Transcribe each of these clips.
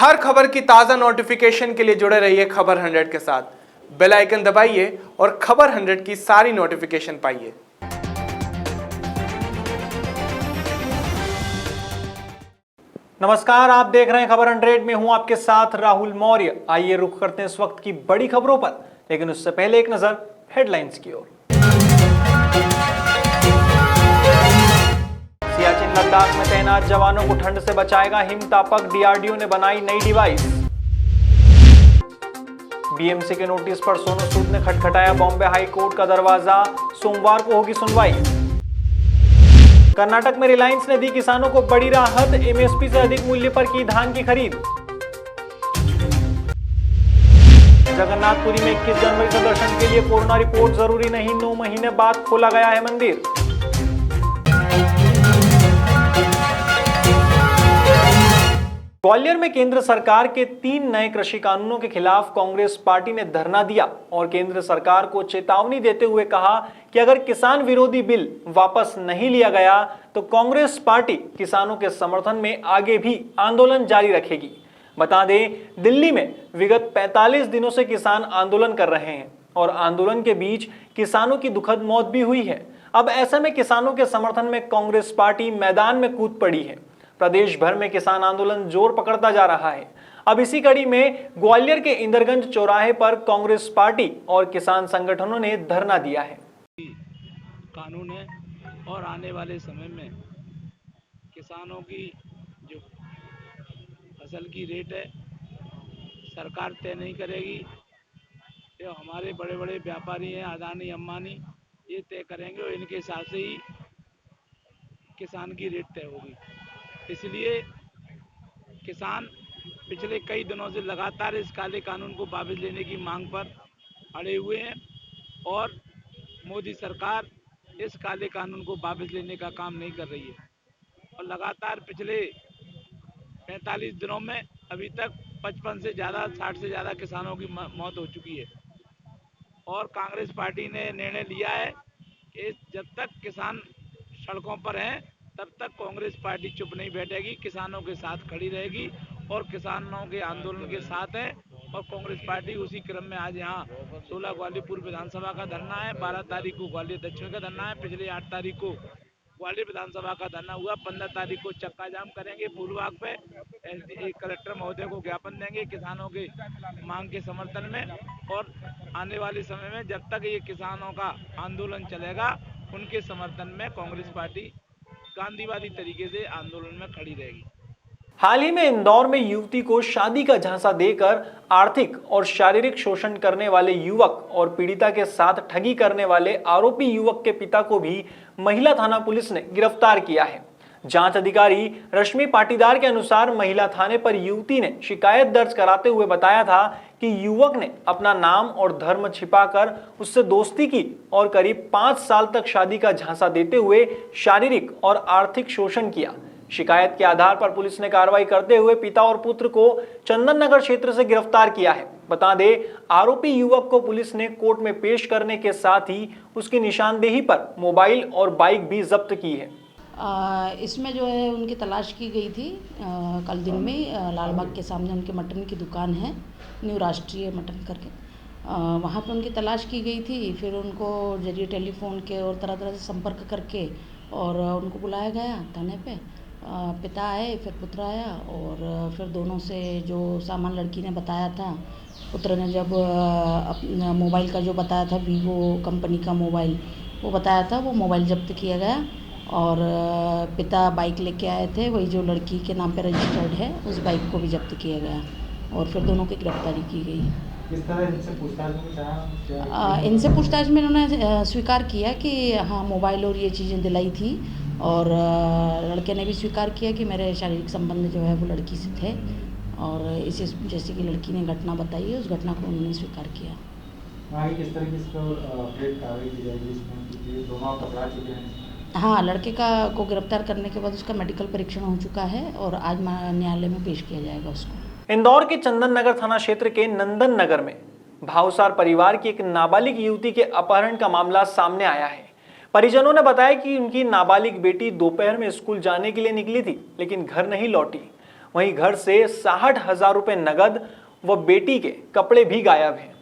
हर खबर की ताज़ा नोटिफिकेशन के लिए जुड़े रहिए खबर 100 के साथ। बेल आइकन दबाइए और खबर 100 की सारी नोटिफिकेशन पाइए। नमस्कार, आप देख रहे हैं खबर 100 में हूं आपके साथ राहुल मौर्य। आइए रुख करते हैं इस वक्त की बड़ी खबरों पर, लेकिन उससे पहले एक नजर हेडलाइंस की ओर। सियाचिन लद्दाख में तैनात जवानों को ठंड से बचाएगा हिमतापक, डीआरडीओ ने बनाई नई डिवाइस। बीएमसी के नोटिस पर सोनू सूद ने खटखटाया बॉम्बे हाई कोर्ट का दरवाजा, सोमवार को होगी सुनवाई। कर्नाटक में रिलायंस ने दी किसानों को बड़ी राहत, एमएसपी से अधिक मूल्य पर की धान की खरीद। जगन्नाथपुरी में 21 जनवरी से दर्शन के लिए कोरोना रिपोर्ट जरूरी नहीं, 9 महीने बाद खोला गया है मंदिर। ग्वालियर में केंद्र सरकार के 3 नए कृषि कानूनों के खिलाफ कांग्रेस पार्टी ने धरना दिया और केंद्र सरकार को चेतावनी देते हुए कहा कि अगर किसान विरोधी बिल वापस नहीं लिया गया तो कांग्रेस पार्टी किसानों के समर्थन में आगे भी आंदोलन जारी रखेगी। बता दें, दिल्ली में विगत 45 दिनों से किसान आंदोलन कर रहे हैं और आंदोलन के बीच किसानों की दुखद मौत भी हुई है। अब ऐसे में किसानों के समर्थन में कांग्रेस पार्टी मैदान में कूद पड़ी है। प्रदेश भर में किसान आंदोलन जोर पकड़ता जा रहा है। अब इसी कड़ी में ग्वालियर के इंदरगंज चौराहे पर कांग्रेस पार्टी और किसान संगठनों ने धरना दिया है। कानून है और आने वाले समय में किसानों की जो फसल की रेट है सरकार तय नहीं करेगी, ये हमारे बड़े बड़े व्यापारी हैं, अदानी अंबानी, ये तय करेंगे और इनके हिसाब से ही किसान की रेट तय होगी। इसलिए किसान पिछले कई दिनों से लगातार इस काले कानून को वापस लेने की मांग पर अड़े हुए हैं और मोदी सरकार इस काले कानून को वापस लेने का काम नहीं कर रही है और लगातार पिछले 45 दिनों में अभी तक 55 से ज़्यादा 60 से ज़्यादा किसानों की मौत हो चुकी है और कांग्रेस पार्टी ने निर्णय लिया है कि जब तक किसान सड़कों पर हैं तब तक कांग्रेस पार्टी चुप नहीं बैठेगी, किसानों के साथ खड़ी रहेगी और किसानों के आंदोलन के साथ है। और कांग्रेस पार्टी उसी क्रम में आज यहाँ 16 ग्वालियर पूर्व विधानसभा का धरना है, 12 तारीख को ग्वालियर दक्षिण का धरना है, पिछले 8 तारीख को ग्वालियर विधानसभा का धरना हुआ, 15 तारीख को चक्का जाम करेंगे पूर्वाग पे, एक कलेक्टर महोदय को ज्ञापन देंगे किसानों के मांग के समर्थन में। और आने वाले समय में जब तक ये किसानों का आंदोलन चलेगा उनके समर्थन में कांग्रेस पार्टी गांधीवादी तरीके से आंदोलन में खड़ी रहेगी। हाल ही में इंदौर में युवती को शादी का झांसा देकर आर्थिक और शारीरिक शोषण करने वाले युवक और पीड़िता के साथ ठगी करने वाले आरोपी युवक के पिता को भी महिला थाना पुलिस ने गिरफ्तार किया है। जांच अधिकारी रश्मि पाटीदार के अनुसार महिला थाने पर युवती ने शिकायत दर्ज कराते हुए बताया था कि युवक ने अपना नाम और धर्म छिपाकर उससे दोस्ती की और करीब 5 साल तक शादी का झांसा देते हुए शारीरिक और आर्थिक शोषण किया। शिकायत के आधार पर पुलिस ने कार्रवाई करते हुए पिता और पुत्र को चंदन नगर क्षेत्र से गिरफ्तार किया है। बता दें, आरोपी युवक को पुलिस ने कोर्ट में पेश करने के साथ ही उसकी निशानदेही पर मोबाइल और बाइक भी जब्त की है। इसमें जो है उनकी तलाश की गई थी कल दिन में लालबाग के सामने उनके मटन की दुकान है, न्यू राष्ट्रीय मटन करके, वहाँ पे उनकी तलाश की गई थी। फिर उनको जरिए टेलीफोन के और तरह तरह से संपर्क करके और उनको बुलाया गया थाने पे। पिता आए, फिर पुत्र आया और फिर दोनों से जो सामान लड़की ने बताया था, पुत्र ने जब अपना मोबाइल का जो बताया था वीवो कंपनी का मोबाइल वो बताया था, वो मोबाइल जब्त किया गया। और पिता बाइक लेके आए थे, वही जो लड़की के नाम पे रजिस्टर्ड है उस बाइक को भी जब्त किया गया और फिर दोनों की गिरफ्तारी की गई। किस तरह इनसे पूछताछ में इनसे पूछताछ में इन्होंने स्वीकार किया कि हाँ मोबाइल और ये चीज़ें दिलाई थी और लड़के ने भी स्वीकार किया कि मेरे शारीरिक संबंध जो है वो लड़की से थे और इसे जैसे कि लड़की ने घटना बताई है उस घटना को उन्होंने स्वीकार किया। आगे किस तरह की इसको कार्रवाई की जाएगी इसमें, दोनों पकड़ा चुके हैं? हाँ, लड़के को गिरफ्तार करने के बाद उसका मेडिकल परीक्षण हो चुका है और आज न्यायालय में पेश किया जाएगा उसको। इंदौर के चंदन नगर थाना क्षेत्र के नंदन नगर में भावसार परिवार की एक नाबालिग युवती के अपहरण का मामला सामने आया है। परिजनों ने बताया कि उनकी नाबालिग बेटी दोपहर में स्कूल जाने के लिए निकली थी लेकिन घर नहीं लौटी। वहीं घर से 60,000 रुपए नगद व बेटी के कपड़े भी गायब हैं।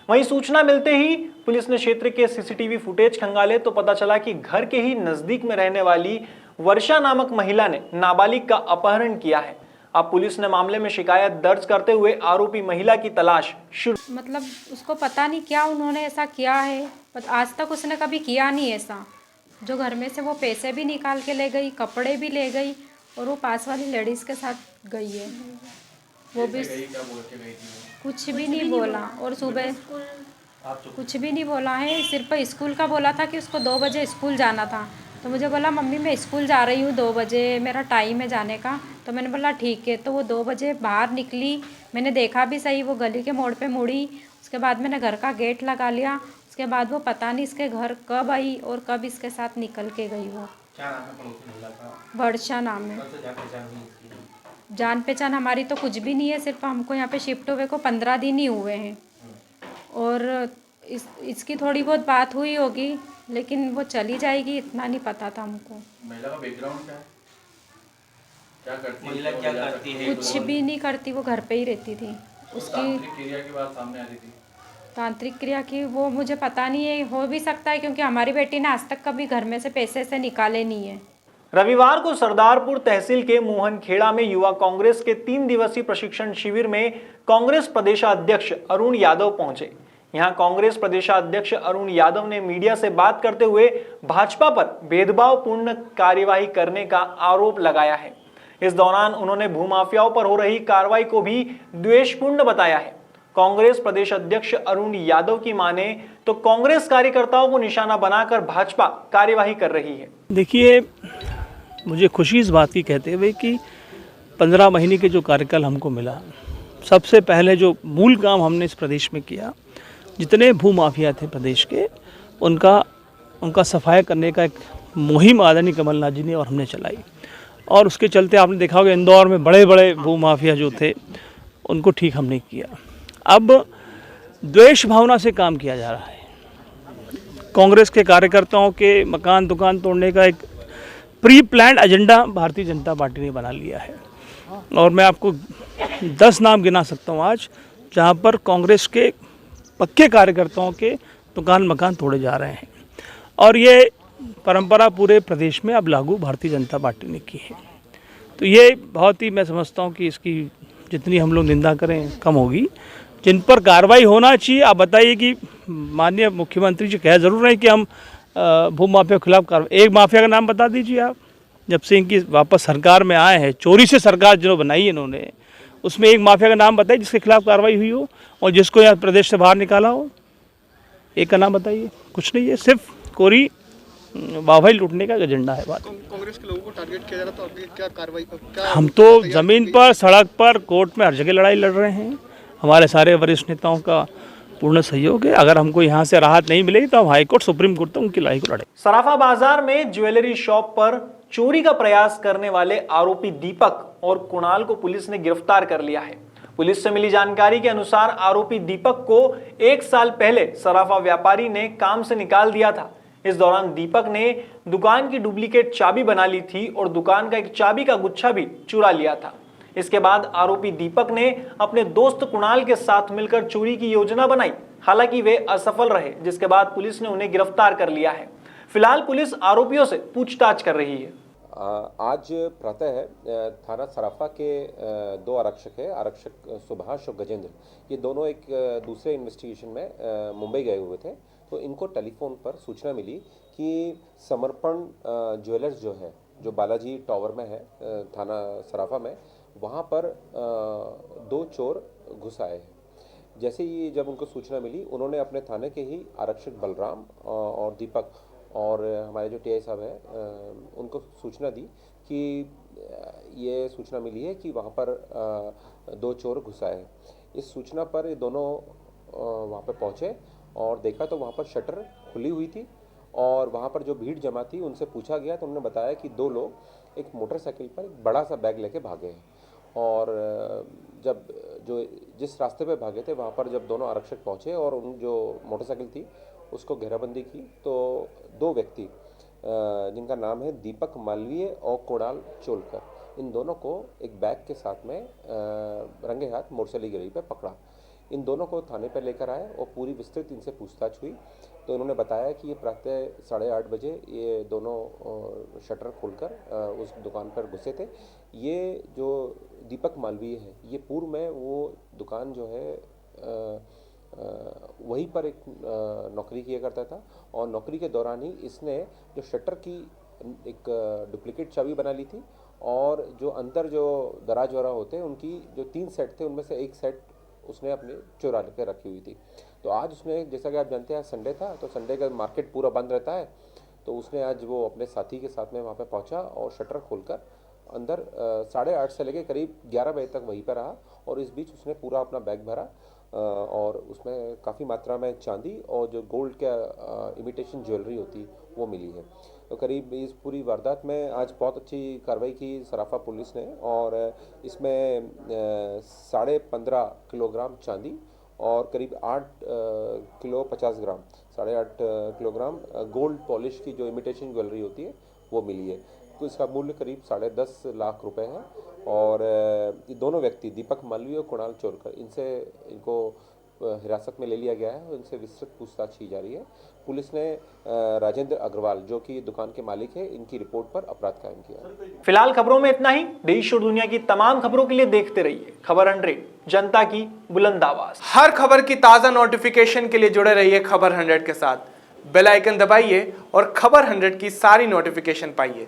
वहीं सूचना मिलते ही पुलिस ने क्षेत्र के सीसीटीवी फुटेज खंगाले तो पता चला कि घर के ही नजदीक में रहने वाली वर्षा नामक महिला ने नाबालिग का अपहरण किया है। अब पुलिस ने मामले में शिकायत दर्ज करते हुए आरोपी महिला की तलाश शुरू। मतलब उसको पता नहीं क्या उन्होंने ऐसा किया है, आज तक उसने कभी किया नहीं ऐसा। जो घर में से वो पैसे भी निकाल के ले गई, कपड़े भी ले गई और वो पास वाली लेडीज़ के साथ गई है। वो भी कुछ भी नहीं बोला और सुबह कुछ भी नहीं बोला है, सिर्फ स्कूल का बोला था कि उसको 2 बजे स्कूल जाना था। तो मुझे बोला मम्मी मैं स्कूल जा रही हूँ 2 बजे, मेरा टाइम है जाने का। तो मैंने बोला ठीक है। तो वो 2 बजे बाहर निकली, मैंने देखा भी सही, वो गली के मोड़ पे मुड़ी। उसके बाद मैंने घर का गेट लगा लिया। उसके बाद वो पता नहीं इसके घर कब आई और कब इसके साथ निकल के गई। वो वर्षा नाम है। जान पहचान हमारी तो कुछ भी नहीं है, सिर्फ हमको यहाँ पे शिफ्ट हुए को 15 दिन ही हुए हैं और इसकी थोड़ी बहुत बात हुई होगी, लेकिन वो चली जाएगी इतना नहीं पता था हमको। महिला का बैकग्राउंड क्या करती है? महिला क्या करती है? कुछ भी नहीं करती, वो घर पे ही रहती थी। उसकी तांत्रिक क्रिया की बात सामने आ रही थी। तांत्रिक क्रिया की वो मुझे पता नहीं है, हो भी सकता है क्योंकि हमारी बेटी ने आज तक कभी घर में से पैसे से निकाले नहीं है। रविवार को सरदारपुर तहसील के मोहनखेड़ा में युवा कांग्रेस के 3 दिवसीय प्रशिक्षण शिविर में कांग्रेस प्रदेशाध्यक्ष अरुण यादव पहुंचे। यहां कांग्रेस प्रदेशाध्यक्ष अरुण यादव ने मीडिया से बात करते हुए भाजपा पर भेदभावपूर्ण कार्यवाही करने का आरोप लगाया है। इस दौरान उन्होंने भूमाफियाओं पर हो रही कार्रवाई को भी द्वेषपूर्ण बताया है। कांग्रेस प्रदेश अध्यक्ष अरुण यादव की माने तो कांग्रेस कार्यकर्ताओं को निशाना बनाकर भाजपा कार्यवाही कर रही है। देखिए, मुझे खुशी इस बात की कहते हुए कि 15 महीने के जो कार्यकाल हमको मिला, सबसे पहले जो मूल काम हमने इस प्रदेश में किया, जितने भूमाफिया थे प्रदेश के, उनका सफाई करने का एक मुहिम आदरणीय कमलनाथ जी ने और हमने चलाई। और उसके चलते आपने देखा होगा इंदौर में बड़े बड़े भूमाफिया जो थे उनको ठीक हमने किया। अब द्वेष भावना से काम किया जा रहा है। कांग्रेस के कार्यकर्ताओं के मकान दुकान तोड़ने का एक pre planned agenda Bharatiya Janata party ने बना लिया है। और मैं आपको 10 नाम गिना सकता हूँ आज, जहाँ पर कांग्रेस के पक्के कार्यकर्ताओं के दुकान मकान तोड़े जा रहे हैं। और ये परंपरा पूरे प्रदेश में अब लागू भारतीय जनता पार्टी ने की है। तो ये बहुत ही, मैं समझता हूँ कि इसकी जितनी हम लोग निंदा करें कम होगी। जिन पर कार्रवाई होना चाहिए, आप बताइए कि माननीय मुख्यमंत्री जी कह ज़रूर रहे कि हम भूमाफिया के खिलाफ कार्रवाई। एक माफिया का नाम बता दीजिए आप, जब से इनकी वापस सरकार में आए हैं, चोरी से सरकार जो बनाई है इन्होंने, उसमें एक माफिया का नाम बताइए जिसके खिलाफ कार्रवाई हुई हो और जिसको यहाँ प्रदेश से बाहर निकाला हो। एक का नाम बताइए। कुछ नहीं है, सिर्फ कोरी वाहवाही लूटने का एजेंडा है। बात कांग्रेस के लोगों को टारगेट किया जा रहा, तो अभी क्या कार्रवाई? हम तो जमीन पर, सड़क पर, कोर्ट में हर जगह लड़ाई लड़ रहे हैं। हमारे सारे वरिष्ठ नेताओं का पूर्ण सहयोग है। अगर हमको यहाँ से राहत नहीं मिलेगी तो हम हाईकोर्ट, सुप्रीम कोर्ट तक उनकी लड़ाई को लड़े। सराफा बाजार में ज्वेलरी शॉप पर चोरी का प्रयास करने वाले आरोपी दीपक और कुणाल को पुलिस ने गिरफ्तार कर लिया है। पुलिस से मिली जानकारी के अनुसार आरोपी दीपक को 1 साल पहले सराफा व्यापारी ने काम से निकाल दिया था। इस दौरान दीपक ने दुकान की डुप्लीकेट चाबी बना ली थी और दुकान का एक चाबी का गुच्छा भी चुरा लिया था। इसके बाद आरोपी दीपक ने अपने दोस्त कुणाल के साथ मिलकर चोरी की योजना बनाई। हालांकि वे असफल रहे, जिसके बाद पुलिस ने उन्हें गिरफ्तार कर लिया है। फिलहाल पुलिस आरोपियों से पूछताछ कर रही है। आज प्रातः थाना सराफा के 2 आरक्षक है, आरक्षक सुभाष और गजेंद्र, ये दोनों एक दूसरे इन्वेस्टिगेशन में मुंबई गए हुए थे। तो इनको टेलीफोन पर सूचना मिली कि समर्पण ज्वेलर्स जो है, जो बालाजी टावर में है थाना सराफा में, वहाँ पर 2 चोर घुस आए हैं। जैसे ही जब उनको सूचना मिली, उन्होंने अपने थाने के ही आरक्षक बलराम और दीपक और हमारे जो टीआई साहब हैं उनको सूचना दी कि ये सूचना मिली है कि वहाँ पर 2 चोर घुस आए हैं। इस सूचना पर ये दोनों वहाँ पर पहुँचे और देखा तो वहाँ पर शटर खुली हुई थी और वहाँ पर जो भीड़ जमा थी उनसे पूछा गया तो उन्होंने बताया कि 2 लोग एक मोटरसाइकिल पर एक बड़ा सा बैग लेके भागे हैं। और जब जिस रास्ते पे भागे थे वहाँ पर जब दोनों आरक्षक पहुँचे और उन जो मोटरसाइकिल थी उसको घेराबंदी की तो 2 व्यक्ति जिनका नाम है दीपक मालवीय और कुणाल चोलकर, इन दोनों को एक बैग के साथ में रंगे हाथ मोरसली गिरी पे पकड़ा। इन दोनों को थाने पर लेकर आए और पूरी विस्तृत इनसे पूछताछ हुई तो इन्होंने बताया कि ये प्रातः 8:30 बजे ये दोनों शटर खोलकर उस दुकान पर घुसे थे। ये जो दीपक मालवीय है ये पूर्व में वो दुकान जो है वहीं पर एक नौकरी किया करता था और नौकरी के दौरान ही इसने जो शटर की एक डुप्लीकेट चाबी बना ली थी और जो अंदर जो दराज वगैरह होते हैं उनकी जो 3 सेट थे उनमें से एक सेट उसने अपने चुरा के रखी हुई थी। तो आज उसने, जैसा कि आप जानते हैं, संडे था तो संडे का मार्केट पूरा बंद रहता है, तो उसने आज वो अपने साथी के साथ में वहाँ पे पहुँचा और शटर खोलकर अंदर 8:30 से लेकर करीब 11 बजे तक वहीं पर रहा और इस बीच उसने पूरा अपना बैग भरा और उसमें काफ़ी मात्रा में चांदी और जो गोल्ड का इमिटेशन ज्वेलरी होती वो मिली है। तो करीब इस पूरी वारदात में आज बहुत अच्छी कार्रवाई की सराफा पुलिस ने और इसमें 15.5 किलोग्राम चांदी और करीब 8 किलो 50 ग्राम 8.5 किलोग्राम गोल्ड पॉलिश की जो इमिटेशन ज्वेलरी होती है वो मिली है। तो इसका मूल्य करीब 10.5 लाख रुपए है और ये दोनों व्यक्ति दीपक मालवीय और कुणाल चोरकर इनको हिरासत में ले लिया गया है और इनसे विस्तृत पूछताछ की जा रही है। पुलिस ने राजेंद्र अग्रवाल जो कि दुकान के मालिक है इनकी रिपोर्ट पर अपराध कायम किया। फिलहाल खबरों में इतना ही। देश और दुनिया की तमाम खबरों के लिए देखते रहिए खबर 100, जनता की बुलंद आवाज। हर खबर की ताजा नोटिफिकेशन के लिए जुड़े रहिए खबर 100 के साथ। बेल आइकन दबाइए और खबर 100 की सारी नोटिफिकेशन पाइए।